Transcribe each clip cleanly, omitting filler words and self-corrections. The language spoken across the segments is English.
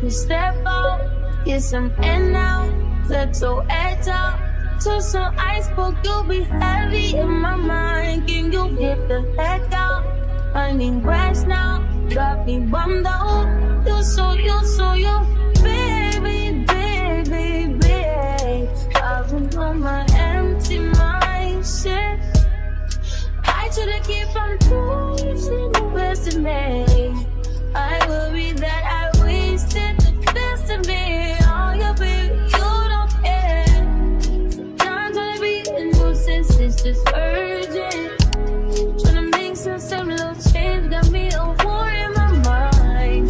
to step out, get some air now, let your edge out. To some iceberg, you'll be heavy in my mind. Can you get the heck out? I need rest now, got me bummed out. You so you, baby, baby, baby. I've been on my empty mind, shit. I should've kept from losing the best of me. I worry that I wasted the best of me. Oh, yeah, baby, you don't care. Sometimes I be a nuisance, it's just urgent. Tryna make sense of little change, got me a war in my mind.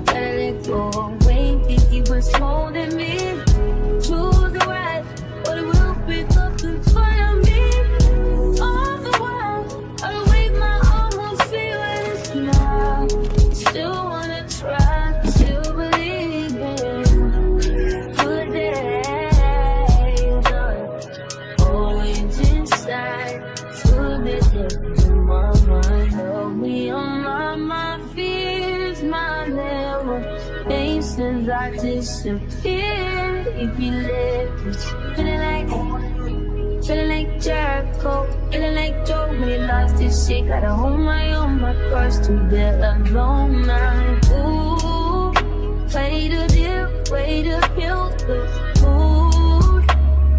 Gotta let go, wait, think he was holding me. Choose the right, but it will pick up in front of me. All the while, I wait my almost feelings now. Still wanna try, still believe in good days. Always inside, too busy in my mind. Help me on my fears, my never ain't since I disappeared. If you live, feeling like Jericho, feeling like Joe when he lost his shit. Gotta hold my own, my cross to bear alone now. Ooh, way to deal, way to kill the mood.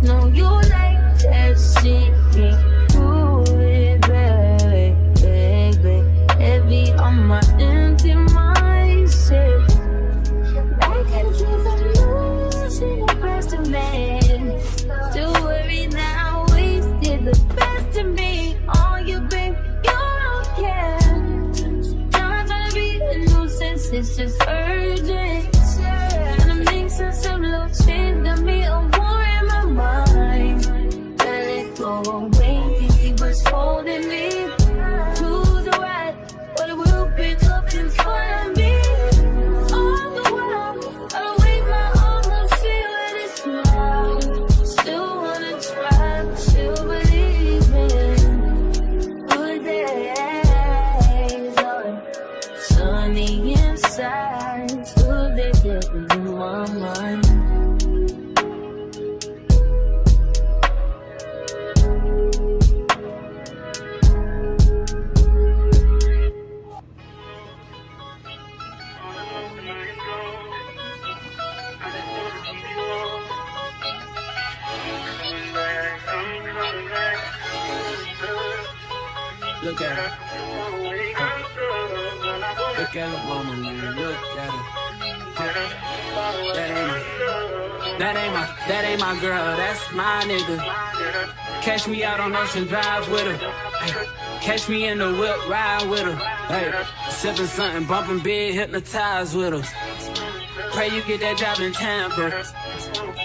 No, you like that shit, can't do it, baby, baby. Heavy on my empty mindset. I can keep from losing the rest of me. Still worry that I wasted the best of me. Oh, you babe, you don't care. Sometimes trying to be a nuisance, it's just urgent. Trying to make sense of little change, got me a war in my mind. Let it go, wait, think he was holding me. To the right, but it will pick up in front of me. All the while, I wait my almost feeling it's now. Still wanna try, still believe in good days. Sunny inside, still they in my mind. Look at her. Look at her, mama, man. Look at her. That ain't my girl. That's my nigga. Catch me out on Ocean Drive with her. Hey, catch me in the whip, ride with her. Hey, sipping something, bumping big, hypnotized with her. Pray you get that job in Tampa.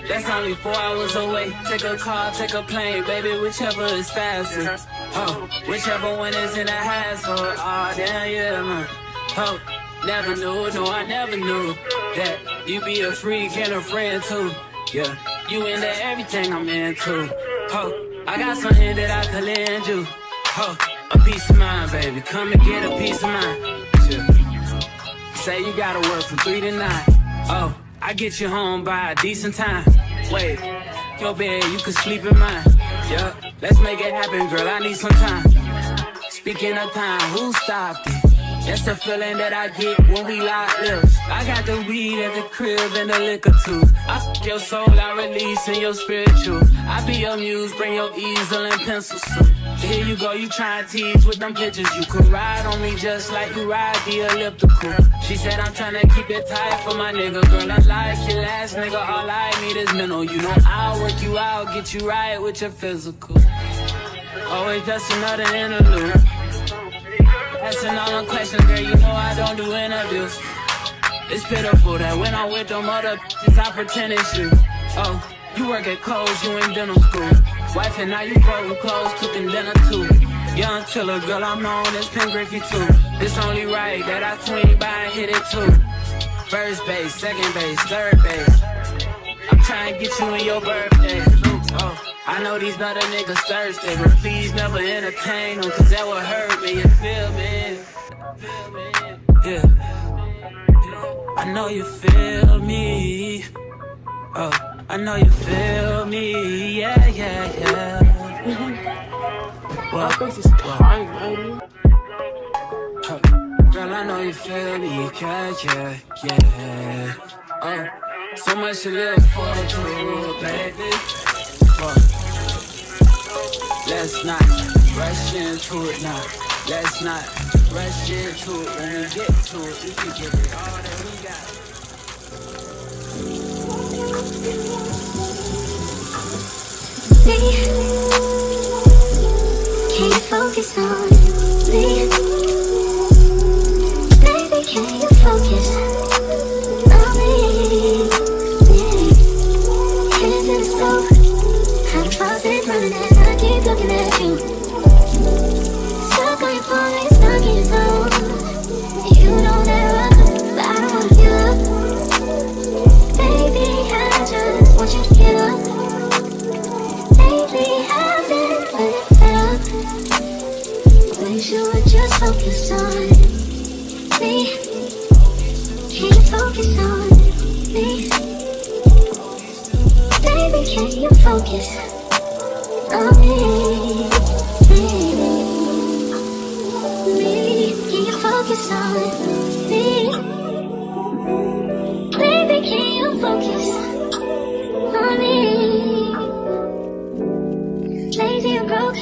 That's only 4 hours away. Take a car, take a plane, baby, whichever is faster. Oh, whichever one is in the hassle. Oh, damn, yeah, man. Oh, never knew, no, I never knew that you be a freak and a friend too. Yeah, you into everything I'm into. Oh, I got something that I could lend you. Oh, a piece of mind, baby. Come and get a piece of mind. Yeah. Say you gotta work from 3 to 9. Oh, I get you home by a decent time. Wait, your bed, you can sleep in mine. Yeah, let's make it happen, girl, I need some time. Speaking of time, who stopped it? That's the feeling that I get when we lock lips. I got the weed at the crib and the liquor too. I fuck your soul, I release in your spiritual. I be your muse, bring your easel and pencils too. Here you go, you try and tease with them pictures. You could ride on me just like you ride the elliptical. She said I'm tryna keep it tight for my nigga. Girl, I like your last nigga, all I need is mental. You know I'll work you out, get you right with your physical. Always just another interlude. Asking all them questions, girl, you know I don't do interviews. It's pitiful that when I'm with them other bitches, I pretend it's you. Oh, you work at Kohl's, you in dental school. Wife and now you folding clothes, cooking dinner too. Young Tiller, girl, I'm known as Pen Griffey too. It's only right that I swing by and hit it too. First base, second base, third base. I'm trying to get you in your birthday. Oh, I know these other niggas thirsty, but please never entertain them, cause that would hurt me, you feel me? Yeah. I know you feel me. Oh, I know you feel me. Yeah, yeah, yeah. My face is tight, lady. Girl, I know you feel me. Yeah, yeah, yeah. Oh, so much to live for, true, baby. Let's not rush into it now. Let's not rush into it. When we get to it, we can give it all that we got. Can you focus on me? Baby, can you focus on me? Hands in the stove, hot faucet running and I keep looking at you. Stuck on your phone, you're stuck in your zone. You know that but I don't wanna give up. Baby, I just want you to get up. Lately, I've been fed up. Wish you would just focus on me. Can you focus on me? Baby, can you focus on me? Can you focus on me? Baby, can you focus on me? Lazy and broke,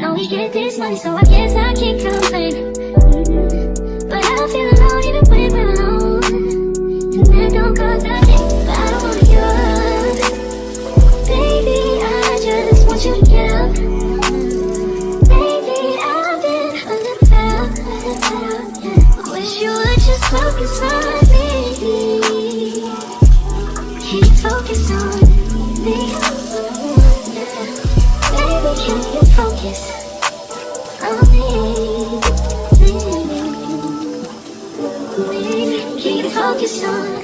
know we get this money, so I guess I can't complain. But I feel alone even when we're alone, and that don't cause nothing. But I don't wanna give up. Baby, I just want you to get up. Baby, I've been under the bell. I wish you would just focus on me. Can you focus on me? Baby, can you focus on me? Can you focus on me?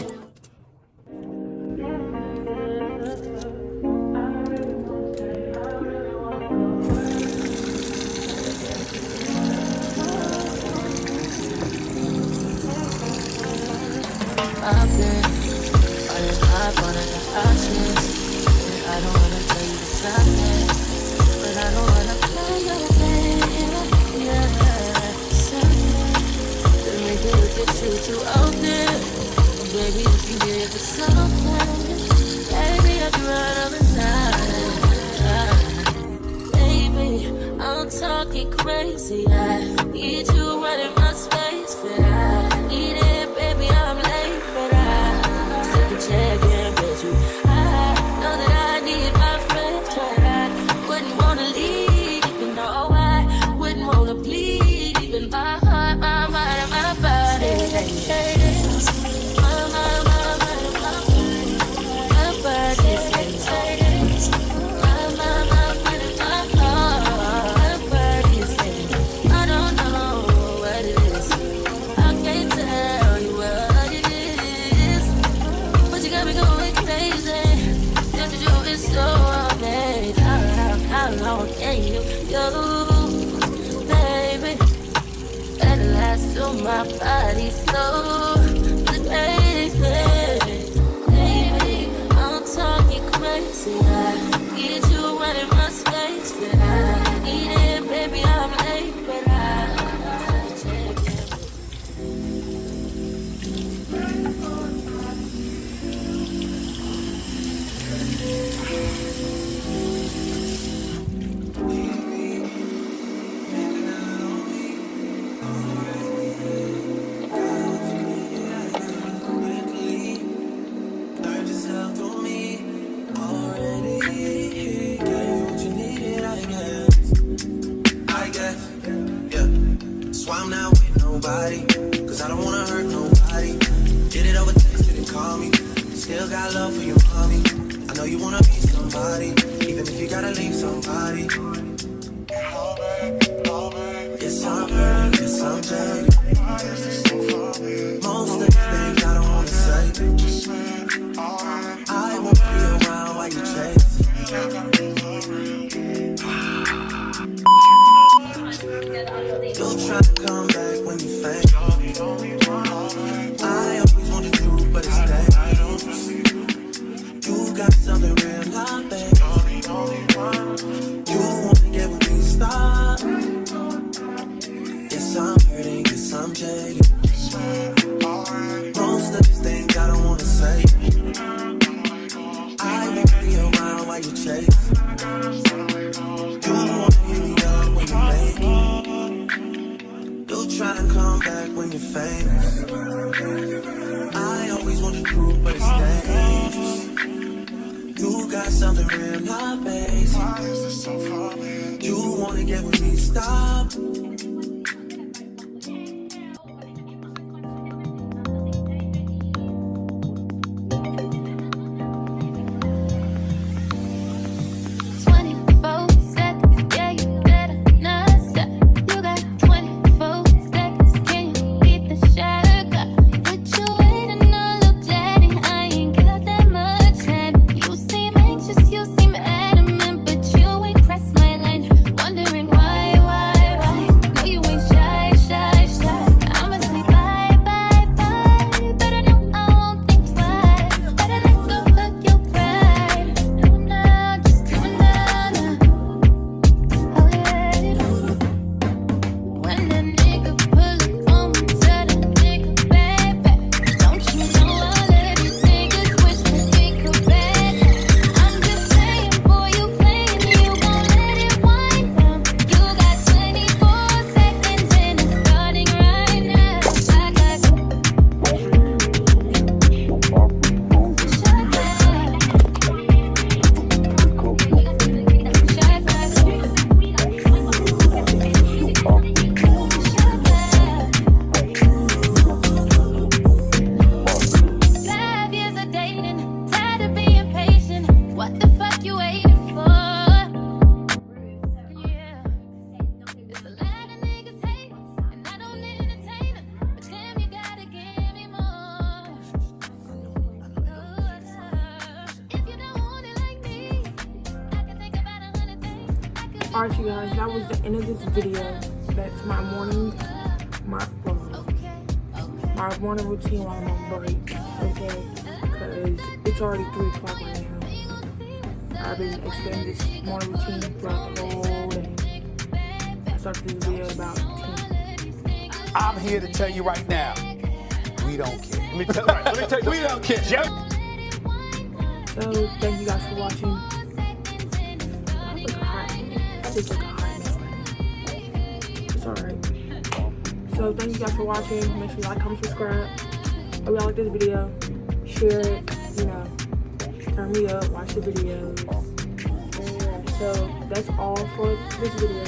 I've been falling hard on the options. I don't wanna tell you to stop it, but I don't wanna play your game. Yeah, something that make you look at you too open. Baby, you can get for something. Baby, I can run all the time. Baby, I'm talking crazy. I need you running my space, but I need it, baby. I'm late, but I still can check in with you. I know that I need my friends, but I wouldn't wanna leave, even though I wouldn't wanna bleed, even my heart, my mind, and my body. My mind, my mind, and my body. My body says my mind, my mind, and my heart. My body says I don't know what it is. I can't tell you what it is, but you got me going crazy. What you do is so amazing. How long can you go, baby? At last, to my body so crazy. Baby, I'm talking crazy. I need you running my space, but I need it, baby. I'm late, but I check it. Cause I don't wanna hurt nobody. Did it over text, didn't call me. Still got love for your mommy. I know you wanna be somebody, even if you gotta leave somebody. It's all good, it's all good. Most of the things I don't wanna say, I won't be around while you chase. You'll try to come back when you faint. I always wanted to shady. Most of these things I don't wanna say. I won't be around while you chase. You wanna hit me up when you make it. You try to come back when you're famous. I always want the truth, but it's dangerous. You got something real, not basic. You wanna get with me, stop. 24 seconds, yeah, you better not stop. You got 24 seconds, can you beat the shot? But you waiting on little daddy, I ain't got that much time. You seem anxious, you seem adamant, but you ain't pressed my line. Wondering why? No, you ain't shy. I'ma say bye, but I know I won't think twice. Better let go of your pride. No, now, just do it now. Oh yeah. When that nigga pull up on me, tell that nigga baby, don't you know all of these niggas wish that we could bet. I'm just saying, boy, you playing, you gon' let it wind down. You got 24 seconds and it's starting right now. Five years of dating, tired of being patient. What the fuck you waiting for? Yeah, there's a lot of niggas hating, and I don't entertain them. But damn, you gotta give me more. If you don't want it like me, I can think about 100 things. Alright, you guys, that was the end of this video. That's my morning routine while I'm on break, okay? Because it's already 3 o'clock right now. I've been extending this morning routine throughout the whole day. I started this video about 10. I'm here to tell you right now, we don't care. Let me tell you, we don't care. So, thank you guys for watching. I look hot. I just look hot now. It's alright. So, thank you guys for watching. Make sure you like, comment, subscribe. If y'all like this video, share it, turn me up, watch the videos. And so, that's all for this video.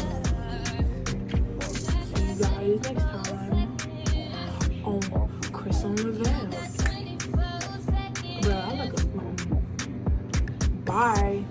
See you guys next time on Chris on the Veil. Bro, I look. Bye.